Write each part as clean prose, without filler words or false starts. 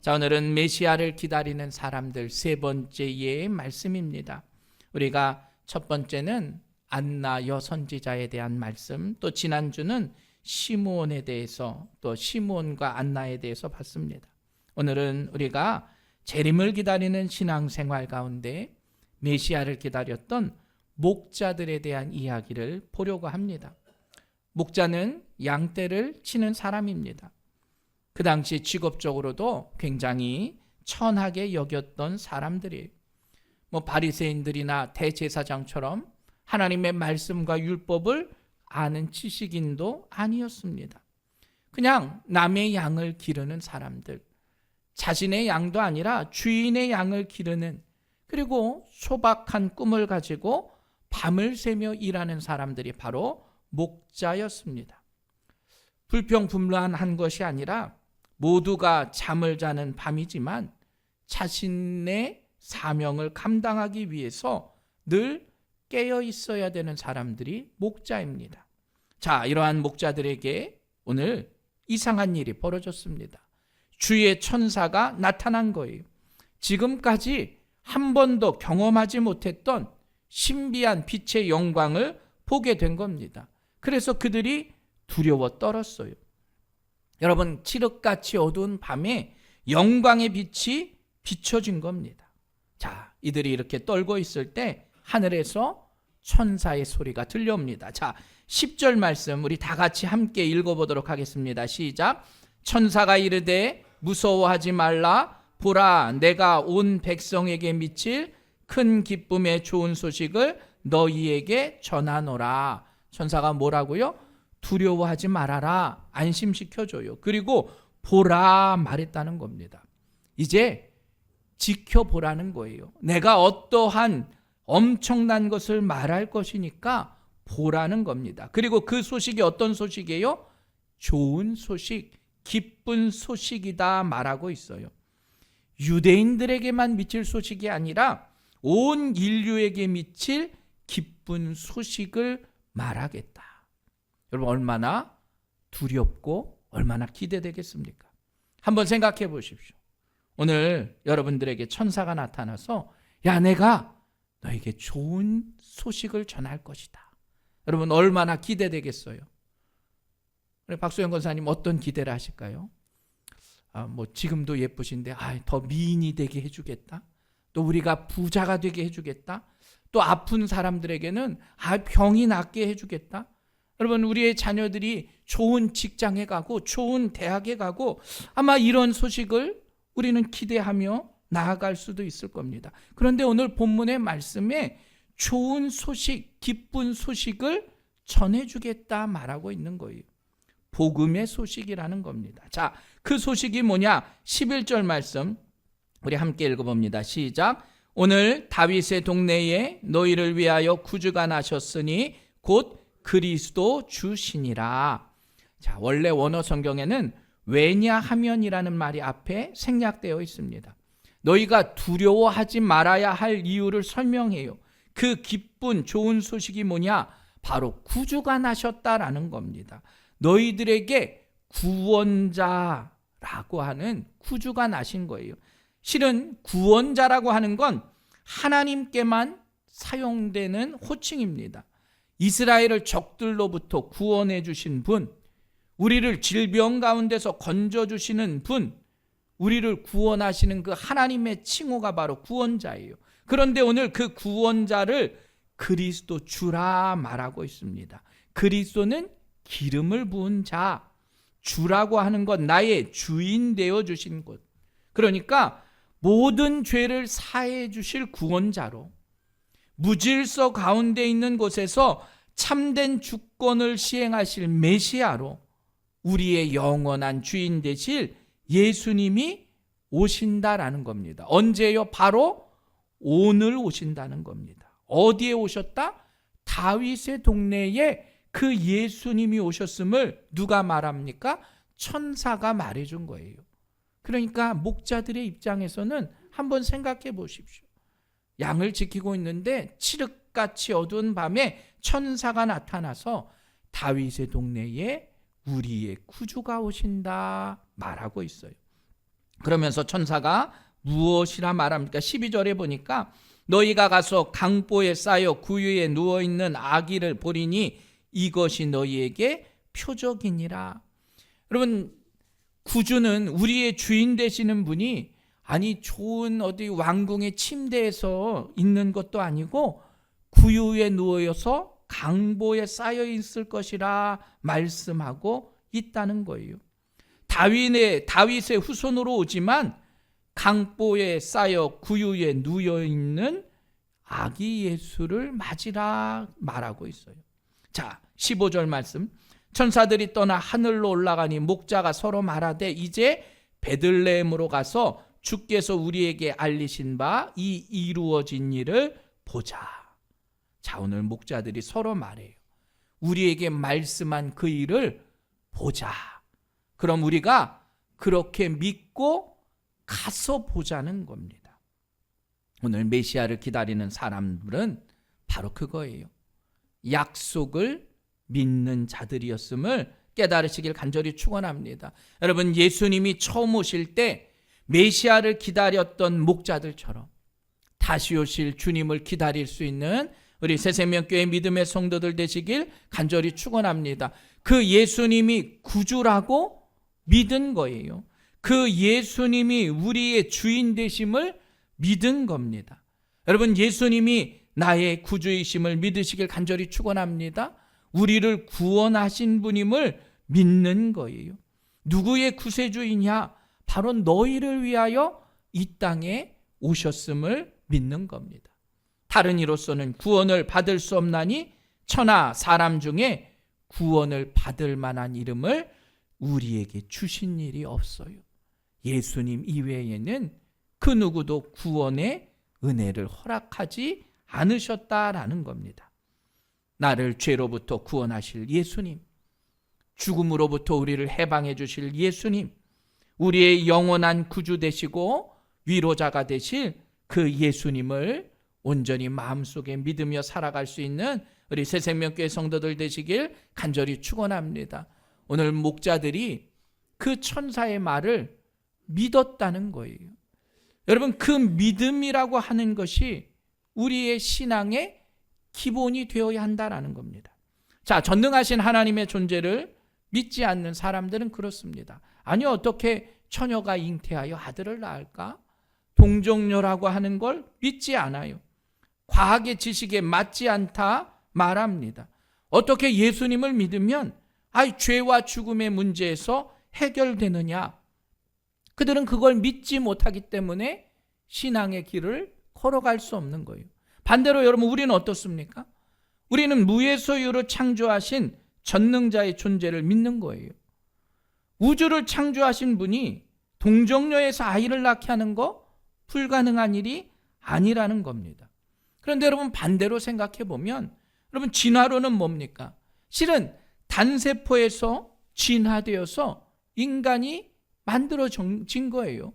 자, 오늘은 메시아를 기다리는 사람들 세 번째 예의 말씀입니다. 우리가 첫 번째는 안나 여선지자에 대한 말씀, 또 지난주는 시므온에 대해서, 또 시므온과 안나에 대해서 봤습니다. 오늘은 우리가 재림을 기다리는 신앙생활 가운데 메시아를 기다렸던 목자들에 대한 이야기를 보려고 합니다. 목자는 양떼를 치는 사람입니다. 그 당시 직업적으로도 굉장히 천하게 여겼던 사람들이에요. 바리새인들이나 대제사장처럼 하나님의 말씀과 율법을 아는 지식인도 아니었습니다. 그냥 남의 양을 기르는 사람들, 자신의 양도 아니라 주인의 양을 기르는, 그리고 소박한 꿈을 가지고 밤을 새며 일하는 사람들이 바로 목자였습니다. 불평불만한 것이 아니라 모두가 잠을 자는 밤이지만 자신의 사명을 감당하기 위해서 늘 깨어 있어야 되는 사람들이 목자입니다. 자, 이러한 목자들에게 오늘 이상한 일이 벌어졌습니다. 주의 천사가 나타난 거예요. 지금까지 한 번도 경험하지 못했던 신비한 빛의 영광을 보게 된 겁니다. 그래서 그들이 두려워 떨었어요. 여러분, 칠흑같이 어두운 밤에 영광의 빛이 비춰진 겁니다. 자, 이들이 이렇게 떨고 있을 때 하늘에서 천사의 소리가 들려옵니다. 자, 10절 말씀 우리 다 같이 함께 읽어보도록 하겠습니다. 시작. 천사가 이르되 무서워하지 말라. 보라, 내가 온 백성에게 미칠 큰 기쁨의 좋은 소식을 너희에게 전하노라. 천사가 뭐라고요? 두려워하지 말아라, 안심시켜줘요. 그리고 보라 말했다는 겁니다. 이제 지켜보라는 거예요. 내가 어떠한 엄청난 것을 말할 것이니까 보라는 겁니다. 그리고 그 소식이 어떤 소식이에요? 좋은 소식, 기쁜 소식이다 말하고 있어요. 유대인들에게만 미칠 소식이 아니라 온 인류에게 미칠 기쁜 소식을 말하겠다. 여러분, 얼마나 두렵고 얼마나 기대되겠습니까? 한번 생각해 보십시오. 오늘 여러분들에게 천사가 나타나서 야, 내가 너에게 좋은 소식을 전할 것이다. 여러분, 얼마나 기대되겠어요? 우리 박수영 권사님 어떤 기대를 하실까요? 지금도 예쁘신데 더 미인이 되게 해주겠다. 또 우리가 부자가 되게 해주겠다. 또 아픈 사람들에게는 병이 낫게 해주겠다. 여러분, 우리의 자녀들이 좋은 직장에 가고 좋은 대학에 가고 아마 이런 소식을 우리는 기대하며 나아갈 수도 있을 겁니다. 그런데 오늘 본문의 말씀에 좋은 소식, 기쁜 소식을 전해주겠다 말하고 있는 거예요. 복음의 소식이라는 겁니다. 자, 그 소식이 뭐냐? 11절 말씀 우리 함께 읽어봅니다. 시작. 오늘 다윗의 동네에 너희를 위하여 구주가 나셨으니 곧 그리스도 주시니라. 자, 원래 원어 성경에는 왜냐하면이라는 말이 앞에 생략되어 있습니다. 너희가 두려워하지 말아야 할 이유를 설명해요. 그 기쁜 좋은 소식이 뭐냐? 바로 구주가 나셨다라는 겁니다. 너희들에게 구원자라고 하는 구주가 나신 거예요. 실은 구원자라고 하는 건 하나님께만 사용되는 호칭입니다. 이스라엘을 적들로부터 구원해 주신 분, 우리를 질병 가운데서 건져 주시는 분, 우리를 구원하시는 그 하나님의 칭호가 바로 구원자예요. 그런데 오늘 그 구원자를 그리스도 주라 말하고 있습니다. 그리스도는 기름을 부은 자, 주라고 하는 건 나의 주인 되어 주신 것. 그러니까 모든 죄를 사해 주실 구원자로, 무질서 가운데 있는 곳에서 참된 주권을 시행하실 메시아로, 우리의 영원한 주인 되실 예수님이 오신다라는 겁니다. 언제요? 바로 오늘 오신다는 겁니다. 어디에 오셨다? 다윗의 동네에 그 예수님이 오셨음을 누가 말합니까? 천사가 말해준 거예요. 그러니까 목자들의 입장에서는 한번 생각해 보십시오. 양을 지키고 있는데 칠흑같이 어두운 밤에 천사가 나타나서 다윗의 동네에 우리의 구주가 오신다 말하고 있어요. 그러면서 천사가 무엇이라 말합니까? 12절에 보니까 너희가 가서 강보에 쌓여 구유에 누워있는 아기를 보리니 이것이 너희에게 표적이니라. 여러분, 구주는 우리의 주인 되시는 분이 아니 좋은 어디 왕궁의 침대에서 있는 것도 아니고 구유에 누워서 강보에 쌓여 있을 것이라 말씀하고 있다는 거예요. 다윗의 후손으로 오지만 강보에 쌓여 구유에 누워 있는 아기 예수를 맞이라 말하고 있어요. 자, 15절 말씀. 천사들이 떠나 하늘로 올라가니 목자가 서로 말하되 이제 베들레헴으로 가서 주께서 우리에게 알리신 바 이 이루어진 일을 보자. 자, 오늘 목자들이 서로 말해요. 우리에게 말씀한 그 일을 보자. 그럼 우리가 그렇게 믿고 가서 보자는 겁니다. 오늘 메시아를 기다리는 사람들은 바로 그거예요. 약속을 믿는 자들이었음을 깨달으시길 간절히 축원합니다. 여러분, 예수님이 처음 오실 때 메시아를 기다렸던 목자들처럼 다시 오실 주님을 기다릴 수 있는 우리 새생명교회 믿음의 성도들 되시길 간절히 축원합니다. 그 예수님이 구주라고 믿은 거예요. 그 예수님이 우리의 주인 되심을 믿은 겁니다. 여러분, 예수님이 나의 구주이심을 믿으시길 간절히 축원합니다. 우리를 구원하신 분임을 믿는 거예요. 누구의 구세주이냐? 바로 너희를 위하여 이 땅에 오셨음을 믿는 겁니다. 다른 이로서는 구원을 받을 수 없나니 천하 사람 중에 구원을 받을 만한 이름을 우리에게 주신 일이 없어요. 예수님 이외에는 그 누구도 구원의 은혜를 허락하지 않으셨다라는 겁니다. 나를 죄로부터 구원하실 예수님, 죽음으로부터 우리를 해방해 주실 예수님, 우리의 영원한 구주 되시고 위로자가 되실 그 예수님을 온전히 마음속에 믿으며 살아갈 수 있는 우리 새생명교회 성도들 되시길 간절히 축원합니다. 오늘 목자들이 그 천사의 말을 믿었다는 거예요. 여러분, 그 믿음이라고 하는 것이 우리의 신앙의 기본이 되어야 한다라는 겁니다. 자, 전능하신 하나님의 존재를 믿지 않는 사람들은 그렇습니다. 아니, 어떻게 처녀가 잉태하여 아들을 낳을까? 동정녀라고 하는 걸 믿지 않아요. 과학의 지식에 맞지 않다 말합니다. 어떻게 예수님을 믿으면 죄와 죽음의 문제에서 해결되느냐? 그들은 그걸 믿지 못하기 때문에 신앙의 길을 걸어갈 수 없는 거예요. 반대로 여러분, 우리는 어떻습니까? 우리는 무에서유로 창조하신 전능자의 존재를 믿는 거예요. 우주를 창조하신 분이 동정녀에서 아이를 낳게 하는 거 불가능한 일이 아니라는 겁니다. 그런데 여러분, 반대로 생각해 보면 여러분, 진화론은 뭡니까? 실은 단세포에서 진화되어서 인간이 만들어진 거예요.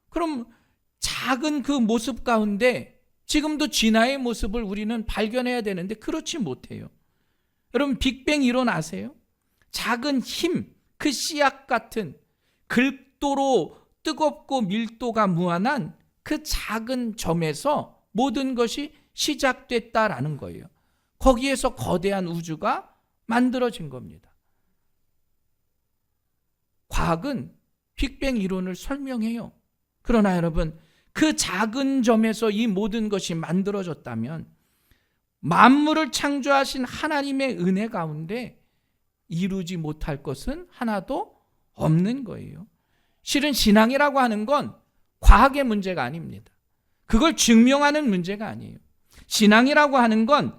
그럼 작은 그 모습 가운데 지금도 진화의 모습을 우리는 발견해야 되는데 그렇지 못해요. 여러분, 빅뱅 이론 아세요? 작은 힘, 그 씨앗 같은 극도로 뜨겁고 밀도가 무한한 그 작은 점에서 모든 것이 시작됐다라는 거예요. 거기에서 거대한 우주가 만들어진 겁니다. 과학은 빅뱅 이론을 설명해요. 그러나 여러분, 그 작은 점에서 이 모든 것이 만들어졌다면 만물을 창조하신 하나님의 은혜 가운데 이루지 못할 것은 하나도 없는 거예요. 실은 신앙이라고 하는 건 과학의 문제가 아닙니다. 그걸 증명하는 문제가 아니에요. 신앙이라고 하는 건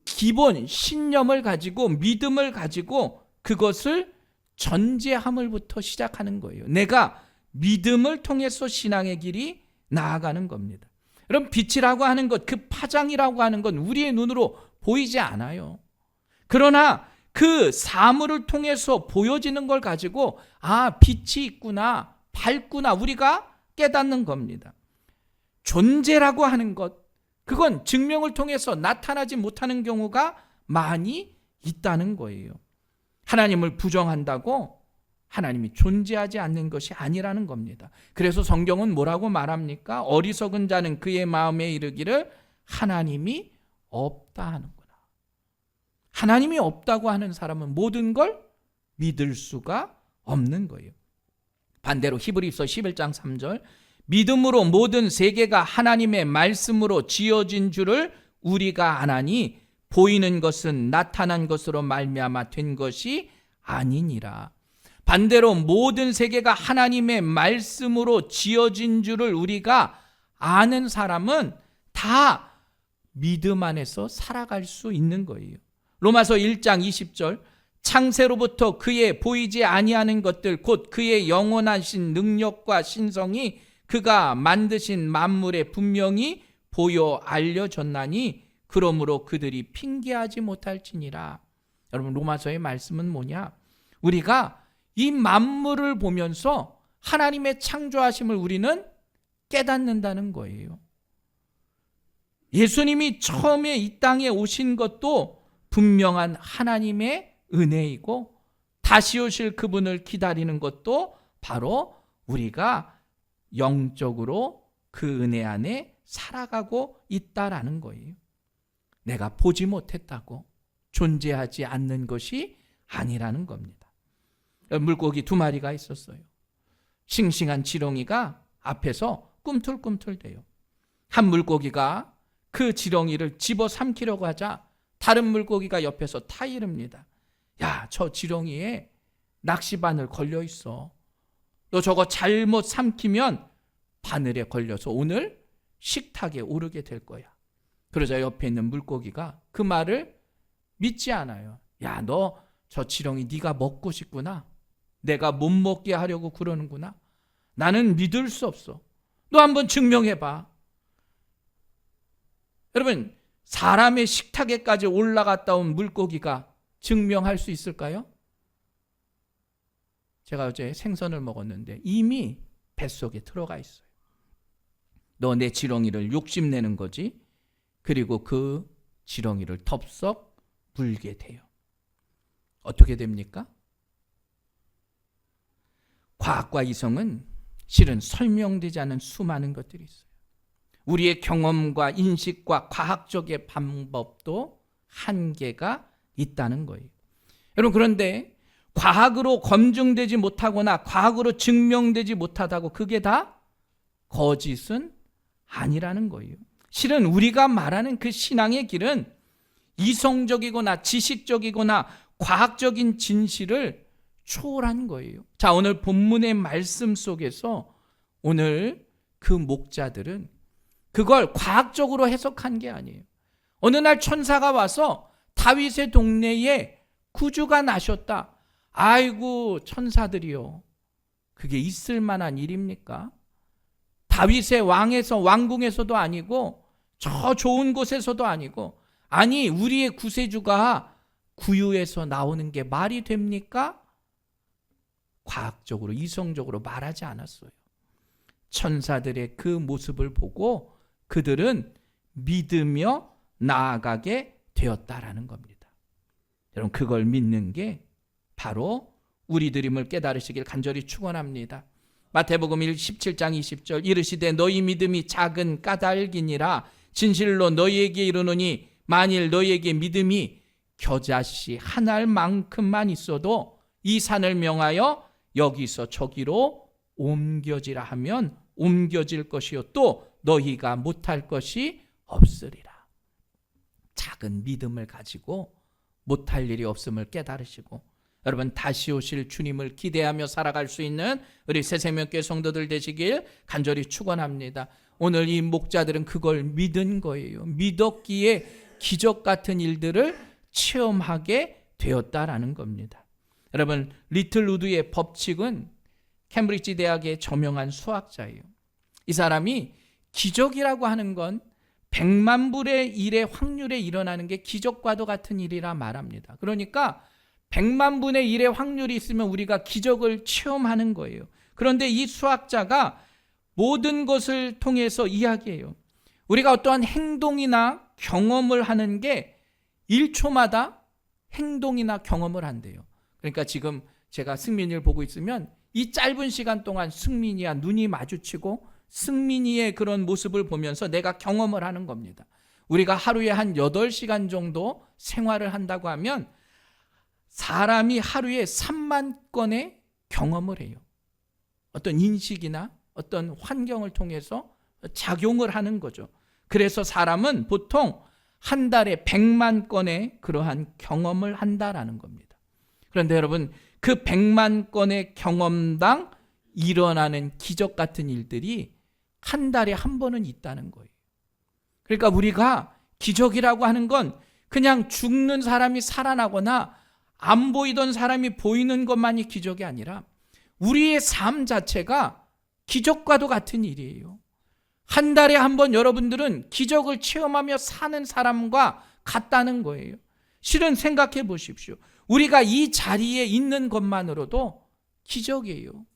기본 신념을 가지고 믿음을 가지고 그것을 전제함을부터 시작하는 거예요. 내가 믿음을 통해서 신앙의 길이 나아가는 겁니다. 여러분, 빛이라고 하는 것, 그 파장이라고 하는 건 우리의 눈으로 보이지 않아요. 그러나 그 사물을 통해서 보여지는 걸 가지고 빛이 있구나, 밝구나 우리가 깨닫는 겁니다. 존재라고 하는 것, 그건 증명을 통해서 나타나지 못하는 경우가 많이 있다는 거예요. 하나님을 부정한다고 하나님이 존재하지 않는 것이 아니라는 겁니다. 그래서 성경은 뭐라고 말합니까? 어리석은 자는 그의 마음에 이르기를 하나님이 없다 하는구나. 하나님이 없다고 하는 사람은 모든 걸 믿을 수가 없는 거예요. 반대로 히브리서 11장 3절, 믿음으로 모든 세계가 하나님의 말씀으로 지어진 줄을 우리가 아나니 보이는 것은 나타난 것으로 말미암아 된 것이 아니니라. 반대로 모든 세계가 하나님의 말씀으로 지어진 줄을 우리가 아는 사람은 다 믿음 안에서 살아갈 수 있는 거예요. 로마서 1장 20절, 창세로부터 그의 보이지 아니하는 것들 곧 그의 영원하신 능력과 신성이 그가 만드신 만물에 분명히 보여 알려졌나니 그러므로 그들이 핑계하지 못할지니라. 여러분, 로마서의 말씀은 뭐냐? 우리가 이 만물을 보면서 하나님의 창조하심을 우리는 깨닫는다는 거예요. 예수님이 처음에 이 땅에 오신 것도 분명한 하나님의 은혜이고, 다시 오실 그분을 기다리는 것도 바로 우리가 영적으로 그 은혜 안에 살아가고 있다라는 거예요. 내가 보지 못했다고 존재하지 않는 것이 아니라는 겁니다. 물고기 2마리가 있었어요. 싱싱한 지렁이가 앞에서 꿈틀꿈틀대요. 한 물고기가 그 지렁이를 집어삼키려고 하자 다른 물고기가 옆에서 타이릅니다. 야, 저 지렁이에 낚시바늘 걸려 있어. 너 저거 잘못 삼키면 바늘에 걸려서 오늘 식탁에 오르게 될 거야. 그러자 옆에 있는 물고기가 그 말을 믿지 않아요. 야, 너 저 지렁이 네가 먹고 싶구나. 내가 못 먹게 하려고 그러는구나. 나는 믿을 수 없어. 너 한번 증명해봐. 여러분, 사람의 식탁에까지 올라갔다 온 물고기가 증명할 수 있을까요? 제가 어제 생선을 먹었는데 이미 뱃속에 들어가 있어요. 너 내 지렁이를 욕심내는 거지. 그리고 그 지렁이를 덥석 물게 돼요. 어떻게 됩니까? 과학과 이성은 실은 설명되지 않은 수많은 것들이 있어요. 우리의 경험과 인식과 과학적인 방법도 한계가 있다는 거예요. 여러분, 그런데 과학으로 검증되지 못하거나 과학으로 증명되지 못하다고 그게 다 거짓은 아니라는 거예요. 실은 우리가 말하는 그 신앙의 길은 이성적이거나 지식적이거나 과학적인 진실을 초월한 거예요. 자, 오늘 본문의 말씀 속에서 오늘 그 목자들은 그걸 과학적으로 해석한 게 아니에요. 어느 날 천사가 와서 다윗의 동네에 구주가 나셨다. 아이고, 천사들이요. 그게 있을 만한 일입니까? 다윗의 왕궁에서도 아니고 저 좋은 곳에서도 아니고, 아니, 우리의 구세주가 구유에서 나오는 게 말이 됩니까? 과학적으로, 이성적으로 말하지 않았어요. 천사들의 그 모습을 보고 그들은 믿으며 나아가게 되었다라는 겁니다. 여러분, 그걸 믿는 게 바로 우리들임을 깨달으시길 간절히 축원합니다. 마태복음 17장 20절, 이르시되 너희 믿음이 작은 까닭이니라. 진실로 너희에게 이르노니 만일 너희에게 믿음이 겨자씨 한 알만큼만 있어도 이 산을 명하여 여기서 저기로 옮겨지라 하면 옮겨질 것이요 또 너희가 못할 것이 없으리라. 작은 믿음을 가지고 못할 일이 없음을 깨달으시고, 여러분, 다시 오실 주님을 기대하며 살아갈 수 있는 우리 새생명교회 성도들 되시길 간절히 축원합니다. 오늘 이 목자들은 그걸 믿은 거예요. 믿었기에 기적 같은 일들을 체험하게 되었다라는 겁니다. 여러분, 리틀 우드의 법칙은 캠브리지 대학의 저명한 수학자예요. 이 사람이 기적이라고 하는 건 100만 분의 1의 확률에 일어나는 게 기적과도 같은 일이라 말합니다. 그러니까 100만 분의 1의 확률이 있으면 우리가 기적을 체험하는 거예요. 그런데 이 수학자가 모든 것을 통해서 이야기해요. 우리가 어떠한 행동이나 경험을 하는 게 1초마다 행동이나 경험을 한대요. 그러니까 지금 제가 승민이를 보고 있으면 이 짧은 시간 동안 승민이와 눈이 마주치고 승민이의 그런 모습을 보면서 내가 경험을 하는 겁니다. 우리가 하루에 한 8시간 정도 생활을 한다고 하면 사람이 하루에 3만 건의 경험을 해요. 어떤 인식이나 어떤 환경을 통해서 작용을 하는 거죠. 그래서 사람은 보통 한 달에 100만 건의 그러한 경험을 한다라는 겁니다. 그런데 여러분, 그 100만 건의 경험당 일어나는 기적 같은 일들이 한 달에 한 번은 있다는 거예요. 그러니까 우리가 기적이라고 하는 건 그냥 죽는 사람이 살아나거나 안 보이던 사람이 보이는 것만이 기적이 아니라 우리의 삶 자체가 기적과도 같은 일이에요. 한 달에 한 번 여러분들은 기적을 체험하며 사는 사람과 같다는 거예요. 실은 생각해 보십시오. 우리가 이 자리에 있는 것만으로도 기적이에요.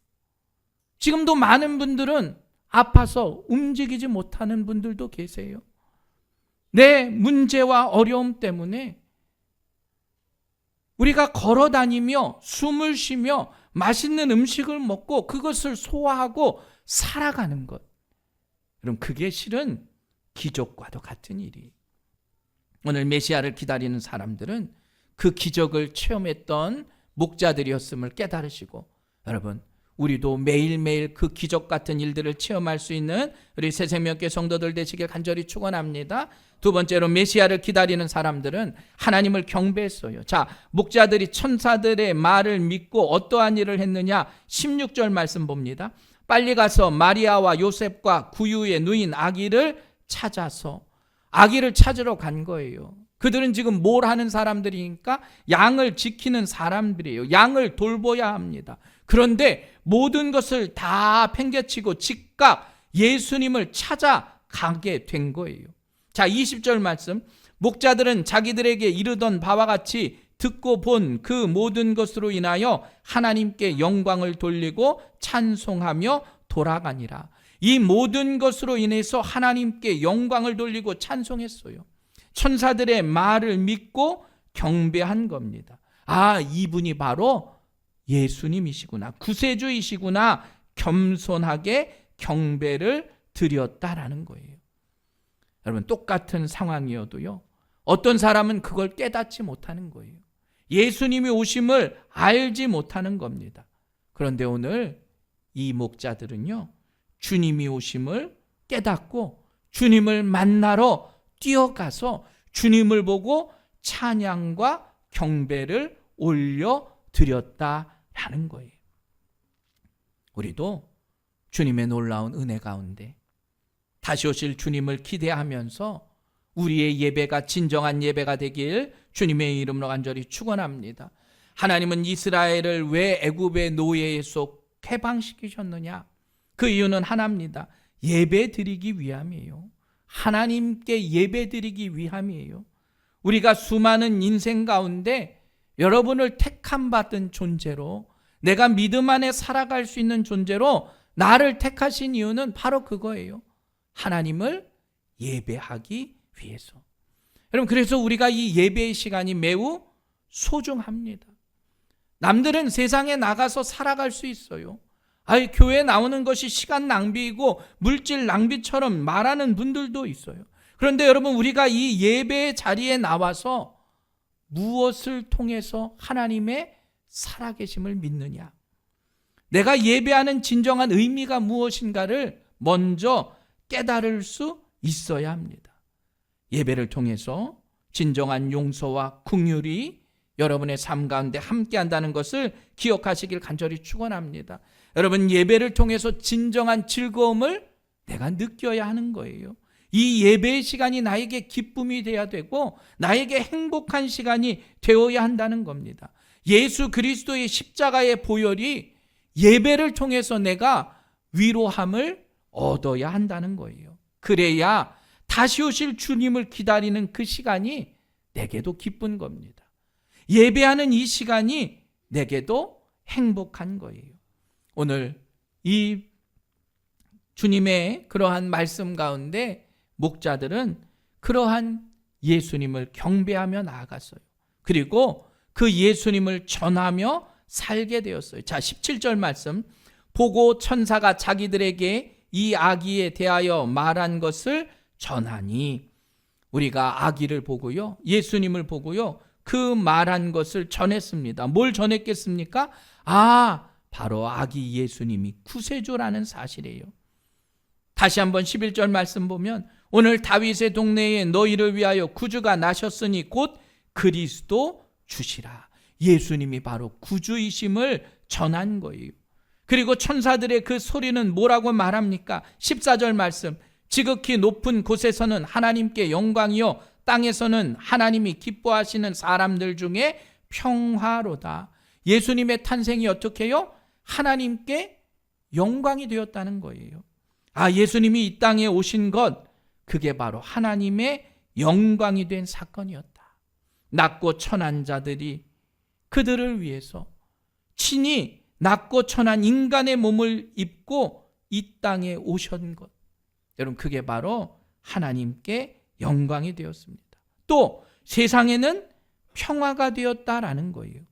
지금도 많은 분들은 아파서 움직이지 못하는 분들도 계세요. 내 문제와 어려움 때문에 우리가 걸어 다니며 숨을 쉬며 맛있는 음식을 먹고 그것을 소화하고 살아가는 것. 그럼 그게 실은 기적과도 같은 일이에요. 오늘 메시아를 기다리는 사람들은 그 기적을 체험했던 목자들이었음을 깨달으시고, 여러분, 우리도 매일매일 그 기적 같은 일들을 체험할 수 있는 우리 새생명교회 성도들 되시길 간절히 축원합니다. 두 번째로, 메시아를 기다리는 사람들은 하나님을 경배했어요. 자, 목자들이 천사들의 말을 믿고 어떠한 일을 했느냐? 16절 말씀 봅니다. 빨리 가서 마리아와 요셉과 구유의 누인 아기를 찾아서, 아기를 찾으러 간 거예요. 그들은 지금 뭘 하는 사람들이니까 양을 지키는 사람들이에요. 양을 돌봐야 합니다. 그런데 모든 것을 다 팽개치고 즉각 예수님을 찾아가게 된 거예요. 자, 20절 말씀. 목자들은 자기들에게 이르던 바와 같이 듣고 본 그 모든 것으로 인하여 하나님께 영광을 돌리고 찬송하며 돌아가니라. 이 모든 것으로 인해서 하나님께 영광을 돌리고 찬송했어요. 천사들의 말을 믿고 경배한 겁니다. 아, 이분이 바로 예수님이시구나, 구세주이시구나, 겸손하게 경배를 드렸다라는 거예요. 여러분, 똑같은 상황이어도요, 어떤 사람은 그걸 깨닫지 못하는 거예요. 예수님이 오심을 알지 못하는 겁니다. 그런데 오늘 이 목자들은요, 주님이 오심을 깨닫고 주님을 만나러 뛰어가서 주님을 보고 찬양과 경배를 올려드렸다라는 거예요. 우리도 주님의 놀라운 은혜 가운데 다시 오실 주님을 기대하면서 우리의 예배가 진정한 예배가 되길 주님의 이름으로 간절히 축원합니다. 하나님은 이스라엘을 왜 애굽의 노예에서 해방시키셨느냐? 그 이유는 하나입니다. 예배 드리기 위함이에요. 하나님께 예배 드리기 위함이에요. 우리가 수많은 인생 가운데 여러분을 택함 받은 존재로, 내가 믿음 안에 살아갈 수 있는 존재로 나를 택하신 이유는 바로 그거예요. 하나님을 예배하기 위해서. 여러분, 그래서 우리가 이 예배의 시간이 매우 소중합니다. 남들은 세상에 나가서 살아갈 수 있어요. 아이, 교회에 나오는 것이 시간 낭비이고 물질 낭비처럼 말하는 분들도 있어요. 그런데 여러분, 우리가 이 예배의 자리에 나와서 무엇을 통해서 하나님의 살아계심을 믿느냐? 내가 예배하는 진정한 의미가 무엇인가를 먼저 깨달을 수 있어야 합니다. 예배를 통해서 진정한 용서와 긍휼이 여러분의 삶 가운데 함께한다는 것을 기억하시길 간절히 축원합니다. 여러분, 예배를 통해서 진정한 즐거움을 내가 느껴야 하는 거예요. 이 예배의 시간이 나에게 기쁨이 되어야 되고 나에게 행복한 시간이 되어야 한다는 겁니다. 예수 그리스도의 십자가의 보혈이 예배를 통해서 내가 위로함을 얻어야 한다는 거예요. 그래야 다시 오실 주님을 기다리는 그 시간이 내게도 기쁜 겁니다. 예배하는 이 시간이 내게도 행복한 거예요. 오늘 이 주님의 그러한 말씀 가운데 목자들은 그러한 예수님을 경배하며 나아갔어요. 그리고 그 예수님을 전하며 살게 되었어요. 자, 17절 말씀. 보고 천사가 자기들에게 이 아기에 대하여 말한 것을 전하니, 우리가 아기를 보고요, 예수님을 보고요, 그 말한 것을 전했습니다. 뭘 전했겠습니까? 바로 아기 예수님이 구세주라는 사실이에요. 다시 한번 11절 말씀 보면, 오늘 다윗의 동네에 너희를 위하여 구주가 나셨으니 곧 그리스도 주시라. 예수님이 바로 구주이심을 전한 거예요. 그리고 천사들의 그 소리는 뭐라고 말합니까? 14절 말씀. 지극히 높은 곳에서는 하나님께 영광이요, 땅에서는 하나님이 기뻐하시는 사람들 중에 평화로다. 예수님의 탄생이 어떻게 해요? 하나님께 영광이 되었다는 거예요. 예수님이 이 땅에 오신 것, 그게 바로 하나님의 영광이 된 사건이었다. 낮고 천한 자들이 그들을 위해서 친히 낮고 천한 인간의 몸을 입고 이 땅에 오신 것, 여러분, 그게 바로 하나님께 영광이 되었습니다. 또 세상에는 평화가 되었다라는 거예요.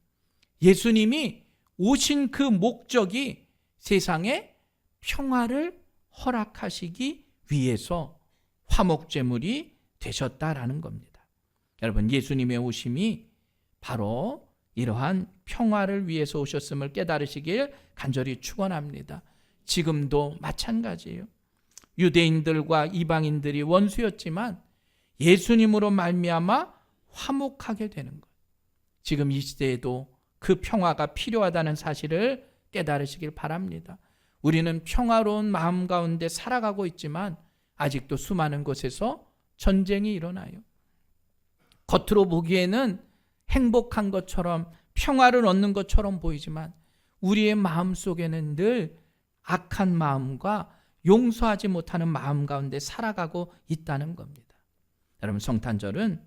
예수님이 오신 그 목적이 세상에 평화를 허락하시기 위해서 화목제물이 되셨다라는 겁니다. 여러분, 예수님의 오심이 바로 이러한 평화를 위해서 오셨음을 깨달으시길 간절히 축원합니다. 지금도 마찬가지예요. 유대인들과 이방인들이 원수였지만 예수님으로 말미암아 화목하게 되는 것. 지금 이 시대에도 그 평화가 필요하다는 사실을 깨달으시길 바랍니다. 우리는 평화로운 마음 가운데 살아가고 있지만 아직도 수많은 곳에서 전쟁이 일어나요. 겉으로 보기에는 행복한 것처럼 평화를 얻는 것처럼 보이지만 우리의 마음 속에는 늘 악한 마음과 용서하지 못하는 마음 가운데 살아가고 있다는 겁니다. 여러분, 성탄절은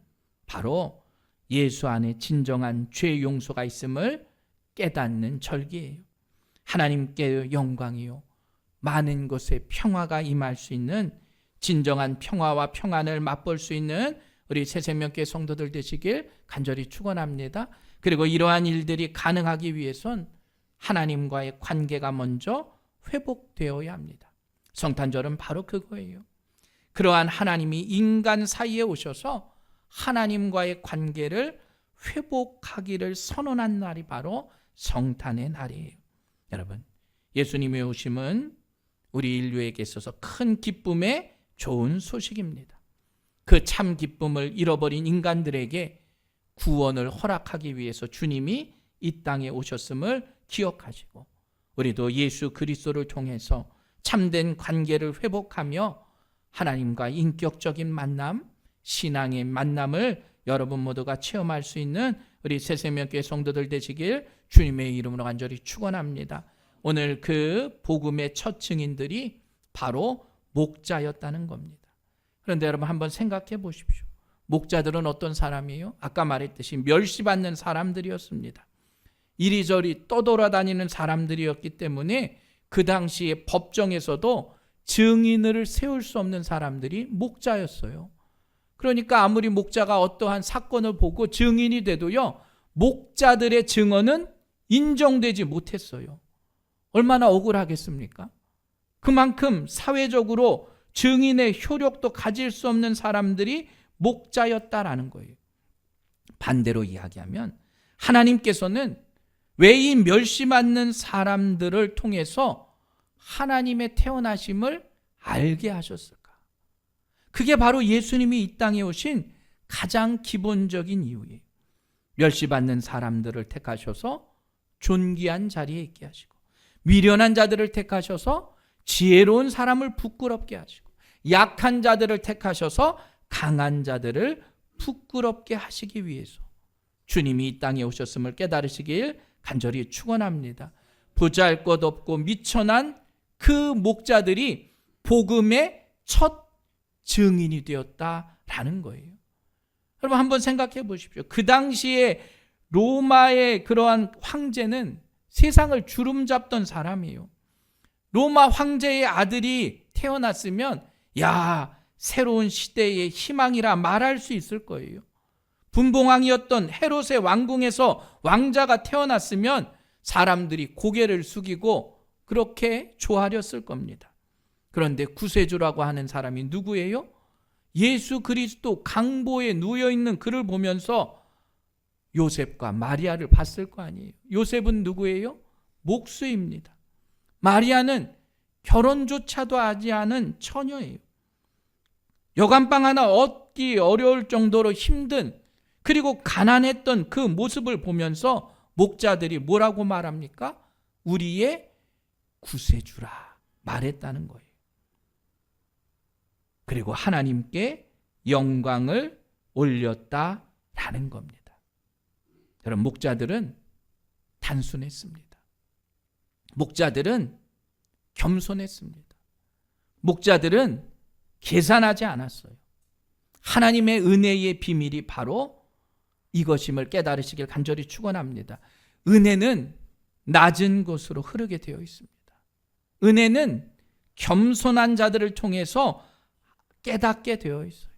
바로 예수 안에 진정한 죄 용서가 있음을 깨닫는 절기예요. 하나님께 영광이요, 많은 곳에 평화가 임할 수 있는 진정한 평화와 평안을 맛볼 수 있는 우리 새생명교회 성도들 되시길 간절히 축원합니다. 그리고 이러한 일들이 가능하기 위해선 하나님과의 관계가 먼저 회복되어야 합니다. 성탄절은 바로 그거예요. 그러한 하나님이 인간 사이에 오셔서 하나님과의 관계를 회복하기를 선언한 날이 바로 성탄의 날이에요. 여러분, 예수님의 오심은 우리 인류에게 있어서 큰 기쁨의 좋은 소식입니다. 그 참 기쁨을 잃어버린 인간들에게 구원을 허락하기 위해서 주님이 이 땅에 오셨음을 기억하시고, 우리도 예수 그리스도를 통해서 참된 관계를 회복하며 하나님과 인격적인 만남, 신앙의 만남을 여러분 모두가 체험할 수 있는 우리 새생명교회 성도들 되시길 주님의 이름으로 간절히 축원합니다. 오늘 그 복음의 첫 증인들이 바로 목자였다는 겁니다. 그런데 여러분, 한번 생각해 보십시오. 목자들은 어떤 사람이에요? 아까 말했듯이 멸시받는 사람들이었습니다. 이리저리 떠돌아다니는 사람들이었기 때문에 그 당시에 법정에서도 증인을 세울 수 없는 사람들이 목자였어요. 그러니까 아무리 목자가 어떠한 사건을 보고 증인이 돼도요, 목자들의 증언은 인정되지 못했어요. 얼마나 억울하겠습니까? 그만큼 사회적으로 증인의 효력도 가질 수 없는 사람들이 목자였다라는 거예요. 반대로 이야기하면 하나님께서는 왜 이 멸시받는 사람들을 통해서 하나님의 태어나심을 알게 하셨을까? 그게 바로 예수님이 이 땅에 오신 가장 기본적인 이유예요. 멸시받는 사람들을 택하셔서 존귀한 자리에 있게 하시고, 미련한 자들을 택하셔서 지혜로운 사람을 부끄럽게 하시고, 약한 자들을 택하셔서 강한 자들을 부끄럽게 하시기 위해서 주님이 이 땅에 오셨음을 깨달으시길 간절히 축원합니다. 보잘것없고 미천한 그 목자들이 복음의 첫 증인이 되었다라는 거예요. 여러분, 한번 생각해 보십시오. 그 당시에 로마의 그러한 황제는 세상을 주름잡던 사람이에요. 로마 황제의 아들이 태어났으면 새로운 시대의 희망이라 말할 수 있을 거예요. 분봉왕이었던 헤롯의 왕궁에서 왕자가 태어났으면 사람들이 고개를 숙이고 그렇게 좋아하렸을 겁니다. 그런데 구세주라고 하는 사람이 누구예요? 예수 그리스도 강보에 누워있는 그를 보면서 요셉과 마리아를 봤을 거 아니에요. 요셉은 누구예요? 목수입니다. 마리아는 결혼조차도 하지 않은 처녀예요. 여간빵 하나 얻기 어려울 정도로 힘든, 그리고 가난했던 그 모습을 보면서 목자들이 뭐라고 말합니까? 우리의 구세주라 말했다는 거예요. 그리고 하나님께 영광을 올렸다라는 겁니다. 여러분, 목자들은 단순했습니다. 목자들은 겸손했습니다. 목자들은 계산하지 않았어요. 하나님의 은혜의 비밀이 바로 이것임을 깨달으시길 간절히 축원합니다. 은혜는 낮은 곳으로 흐르게 되어 있습니다. 은혜는 겸손한 자들을 통해서 깨닫게 되어 있어요.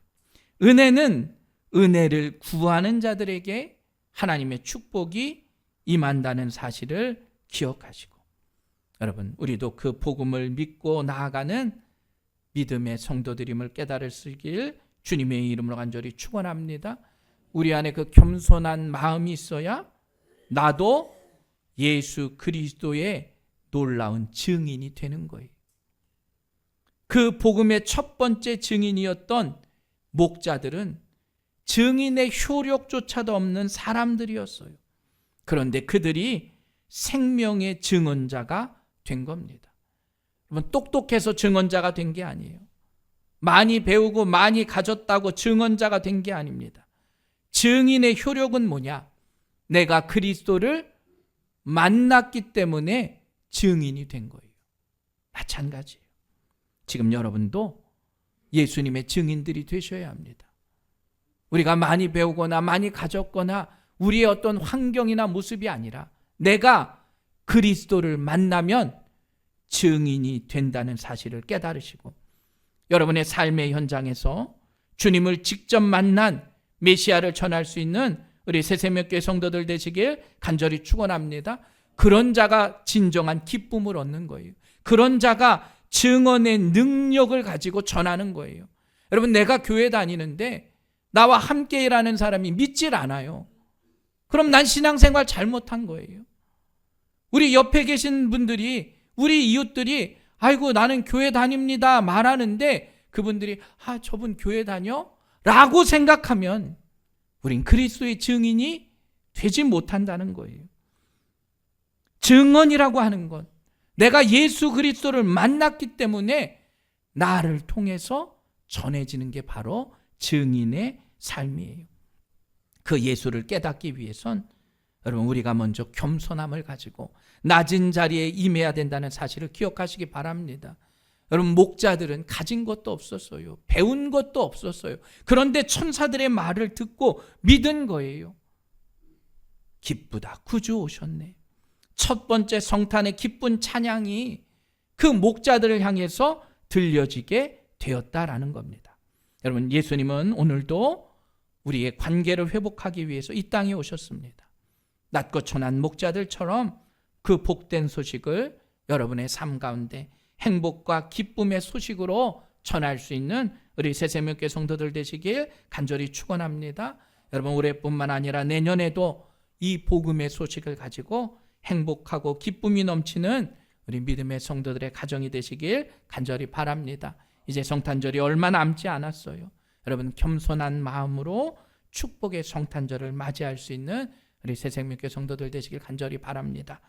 은혜는 은혜를 구하는 자들에게 하나님의 축복이 임한다는 사실을 기억하시고, 여러분, 우리도 그 복음을 믿고 나아가는 믿음의 성도들임을 깨달으시길 주님의 이름으로 간절히 축원합니다. 우리 안에 그 겸손한 마음이 있어야 나도 예수 그리스도의 놀라운 증인이 되는 거예요. 그 복음의 첫 번째 증인이었던 목자들은 증인의 효력조차도 없는 사람들이었어요. 그런데 그들이 생명의 증언자가 된 겁니다. 여러분, 똑똑해서 증언자가 된 게 아니에요. 많이 배우고 많이 가졌다고 증언자가 된 게 아닙니다. 증인의 효력은 뭐냐? 내가 그리스도를 만났기 때문에 증인이 된 거예요. 마찬가지예요. 지금 여러분도 예수님의 증인들이 되셔야 합니다. 우리가 많이 배우거나 많이 가졌거나 우리의 어떤 환경이나 모습이 아니라 내가 그리스도를 만나면 증인이 된다는 사실을 깨달으시고, 여러분의 삶의 현장에서 주님을 직접 만난 메시아를 전할 수 있는 우리 새새벽교회 성도들 되시길 간절히 축원합니다. 그런 자가 진정한 기쁨을 얻는 거예요. 그런 자가 증언의 능력을 가지고 전하는 거예요. 여러분, 내가 교회 다니는데 나와 함께 일하는 사람이 믿질 않아요. 그럼 난 신앙생활 잘못한 거예요. 우리 옆에 계신 분들이, 우리 이웃들이 아이고 나는 교회 다닙니다 말하는데 그분들이 저분 교회 다녀? 라고 생각하면 우린 그리스도의 증인이 되지 못한다는 거예요. 증언이라고 하는 것, 내가 예수 그리스도를 만났기 때문에 나를 통해서 전해지는 게 바로 증인의 삶이에요. 그 예수를 깨닫기 위해선 여러분, 우리가 먼저 겸손함을 가지고 낮은 자리에 임해야 된다는 사실을 기억하시기 바랍니다. 여러분, 목자들은 가진 것도 없었어요. 배운 것도 없었어요. 그런데 천사들의 말을 듣고 믿은 거예요. 기쁘다, 구주 오셨네. 첫 번째 성탄의 기쁜 찬양이 그 목자들을 향해서 들려지게 되었다라는 겁니다. 여러분, 예수님은 오늘도 우리의 관계를 회복하기 위해서 이 땅에 오셨습니다. 낮고 천한 목자들처럼 그 복된 소식을 여러분의 삶 가운데 행복과 기쁨의 소식으로 전할 수 있는 우리 새새벽교회 성도들 되시길 간절히 축원합니다. 여러분, 올해뿐만 아니라 내년에도 이 복음의 소식을 가지고 행복하고 기쁨이 넘치는 우리 믿음의 성도들의 가정이 되시길 간절히 바랍니다. 이제 성탄절이 얼마 남지 않았어요. 여러분, 겸손한 마음으로 축복의 성탄절을 맞이할 수 있는 우리 새생명교회 성도들 되시길 간절히 바랍니다.